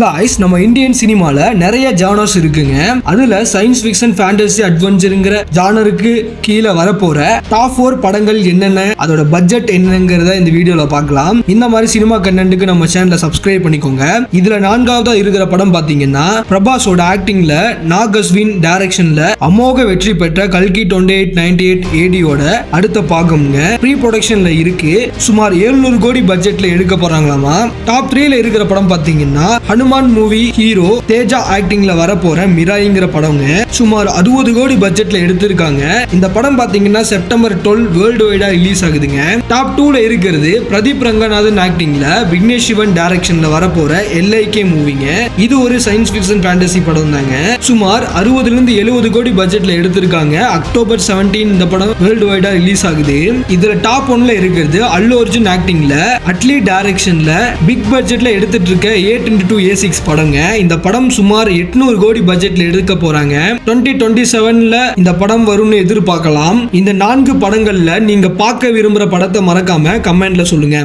Guys, நம்ம Indian சினிமால நிறைய ஜானர்ஸ் இருக்குங்க. அதுல சயின்ஸ் ஃபிக்ஷன், ஃபேண்டசி, அட்வென்ச்சருங்கிற ஜானருக்கு கீழே வரப்போற டாப் 4 படங்கள் என்னென்ன, அதோட பட்ஜெட் என்னங்கிறத இந்த வீடியோல பார்க்கலாம். இந்த மாதிரி சினிமா கண்டென்ட்க்கு நம்ம சேனலை சப்ஸ்கிரைப் பண்ணிக்கோங்க. இதுல 4ஆவதா இருக்கிற படம் பாத்தீங்கன்னா பிரபாஸோட ஆக்டிங்ல நாக் அஸ்வின் டைரக்ஷன்ல அமோக வெற்றி பெற்ற கல்கி 2898 ஏடியோட அடுத்த பாகம்ங்க. ப்ரீ ப்ரொடக்ஷன்ல இருக்கு. சுமார் 700 கோடி பட்ஜெட்ல எடுக்க போறாங்களாமா. டாப் 3ல இருக்கிற படம் பாத்தீங்கன்னா ஹனுமான் மூவி ஹீரோ தேஜா ஆக்டிங்ல வரப்போற மிராய்ங்கிற படங்க. சுமார் 60 கோடி பட்ஜெட்ல எடுத்திருக்காங்க. இந்த படம் பாத்தீங்கன்னா செப்டம்பர் 12 வேர்ல்டு வைடா ரிலீஸ் ஆகுதுங்க. டாப் 2ல இருக்கிறது பிரதீப் ரங்கநாதன் ஆக்டிங்ல விக்னேஷ் சிவன் டைரக்ஷன்ல வரப்போற எல்ஐகே மூவிங்க. இது ஒரு சயின்ஸ் ஃபிக்ஷன் ஃபேண்டசி படம் தாங்க. சுமார் 60 இருந்து 70 கோடி பட்ஜெட்ல எடுத்திருக்காங்க. அக்டோபர் 17 இந்த படம் வேர்ல்டு வைடா ரிலீஸ் ஆகுது. இதுல டாப் 1ல இருக்கிறது அல்லு அர்ஜுன் ஆக்டிங்ல அட்லி டைரக்ஷன்ல பிக் பட்ஜெட்ல எடுத்துட்டு இருக்க 8x2 A6 படங்க. இந்த படம் சுமார் 800 கோடி பட்ஜெட்ல எடுக்க போறாங்க. 2027ல இந்த படம் வரும்னு எதிர்பார்க்கலாம். இந்த 4 படங்கள்ல நீங்க பார்க்க விரும்புற படத்தை மறக்காம கமெண்ட்ல சொல்லுங்க.